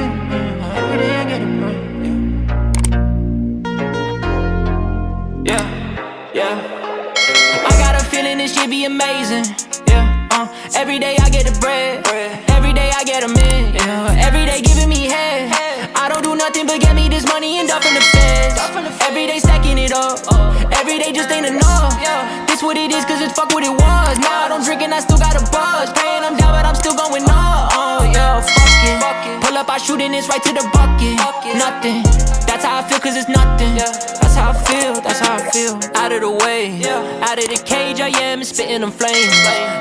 every day I get it right. Yeah. I got a feeling this shit be amazing. Every day I get the bread. Every day I get a in. Every day giving me head. I don't do nothing but get me this money and up from the feds. Every day stacking it up. Every day just ain't enough. This what it is, cause it's fuck what it was. Now I don't drink and I still got a buzz. Praying I'm down but I'm still going up. Fuck it. Pull up, I shoot and it's right to the bucket. Nothing. That's how I feel, cause it's nothing. That's how I feel, that's how I feel. Out of the way, out of the cage I am, spitting them flames.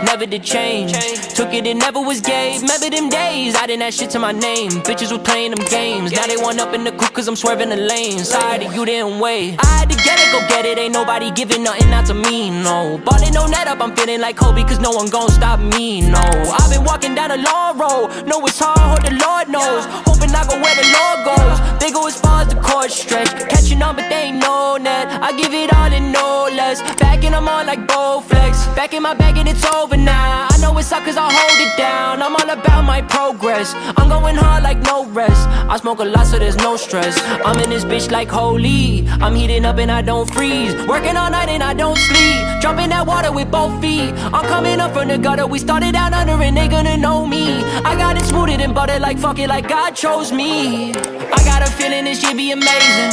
Never did change, took it, it never was gay. Remember them days, I didn't have shit to my name. Bitches was playing them games, now they want up in the coupe cause I'm swerving the lane. Sorry that you didn't wait, I had to get it, go get it. Ain't nobody giving nothing out to me, no. Ballin' no net up, I'm feeling like Kobe cause no one gon' stop me, no. I've been walking down a long road, know it's hard, hope the Lord knows. Hoping I go where the Lord goes, they go as far as the court stretch. Catching on but they ain't know that I give it all and no less. Backing them on like Bowflex, back in my bag and it's over now. I know it's up cause I hold it down, I'm all about my progress. I'm going hard like no rest, I smoke a lot so there's no stress. I'm in this bitch like holy, I'm heating up and I don't freeze. Working all night and I don't sleep, jumping that water with both feet. I'm coming up from the gutter, we started out under and they gonna know me. I got it smoother than butter, like fuck it, like God chose me. I got a feeling this shit be amazing.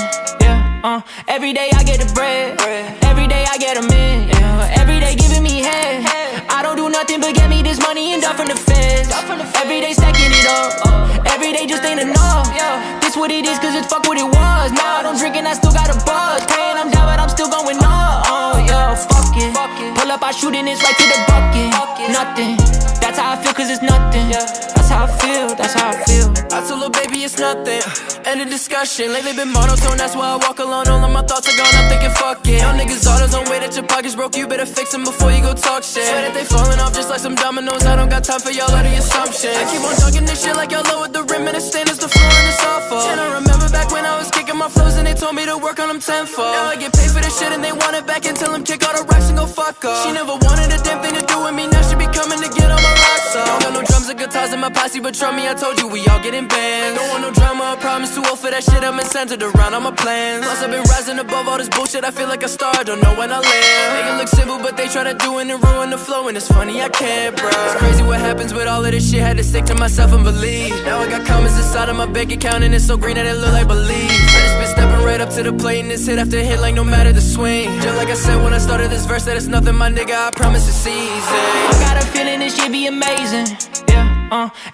Every day I get the bread. Every day I get a in. Every day giving me head. I don't do nothing but get me this money and up from the feds. Every day stacking it up. Every day just ain't enough. This what it is, cause it's fuck what it was. Now I don't drink and I still got a buzz. Praying I'm down but I'm still going up. Fuck it. Pull up, I shoot and it's right to the bucket. Nothing. That's how I feel, cause it's nothing. That's how I feel, that's how I feel. I told little baby it's nothing. End of discussion. Lately been monotone, that's why I walk alone. All of my thoughts are gone, I'm thinking fuck it. Y'all niggas autos don't wait that your pockets broke. You better fix them before you go talk shit. Swear that they falling off just like some dominoes. I don't got time for y'all out of assumptions. I keep on talking this shit like y'all lowered the rim and the stain is the floor and it's awful. And I remember back when I was kicking my flows and they told me to work on them tenfold. Now I get paid for this shit and they want it back and tell them kick all the racks and go fuck off. She never wanted a damn thing to do with me, now she be coming to get on my rocks off. Don't got no drums or guitars in my posse, but trust me, I told you we all getting bands. Don't want no drama, I promise too old for that shit. I've been centered around all my plans. Plus I've been rising above all this bullshit, I feel like a star, don't know when I land. Make it look simple, but they try to do it and ruin the flow, and it's funny, I can't, bro. It's crazy what happens with all of this shit, had to stick to myself and believe. Now I got comments inside of my bank account and it's so green that it look like believe. I just been stepping right up to the plate and it's hit after hit like no matter the swing. Just like I said when I started this verse, that it's nothing, my nigga, I promise it's easy. I got a feeling this shit be amazing.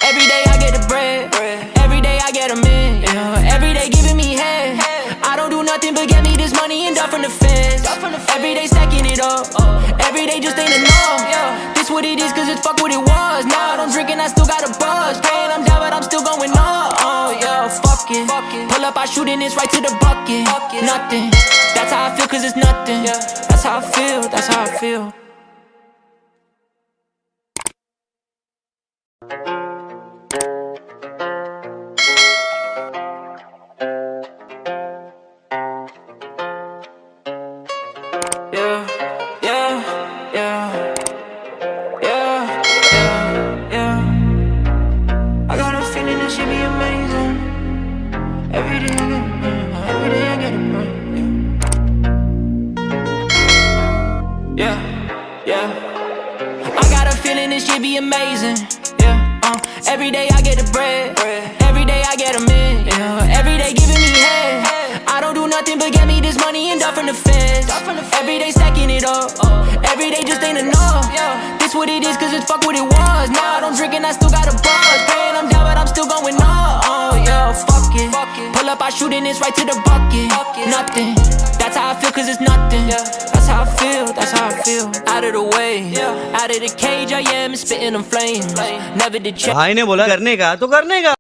Every day I get the bread. Every day I get a in. Every day giving me head. I don't do nothing but get me this money and up from the feds. Every day stacking it up. Every day just ain't enough. This what it is, cause it's fuck what it was. Now I don't drink and I still got a buzz. Praying I'm down but I'm still going up. Fuck it. Pull up, I shoot and it's right to the bucket. Nothing. That's how I feel, cause it's nothing. That's how I feel, that's how I feel. I got a feeling this should be amazing. Every day I get it right. I got a feeling this shit be amazing. Every day I get the bread. Every day I get a in. Every day giving me head. I don't do nothing but get me this money and up from the feds. Every day stacking it up. Every day just ain't enough. This what it is, cause it's fuck what it was. Now I don't drink and I still got a buzz. Praying I'm down but I'm still going up. Fuck it. Pull up, I shoot and it's right to the bucket. Nothing. That's how I feel, cause it's nothing. That's how I feel, that's how I feel. Out of the way, out of the cage I am, spitting them flames. Never did check. भाई ने बोला करने का तो करने का।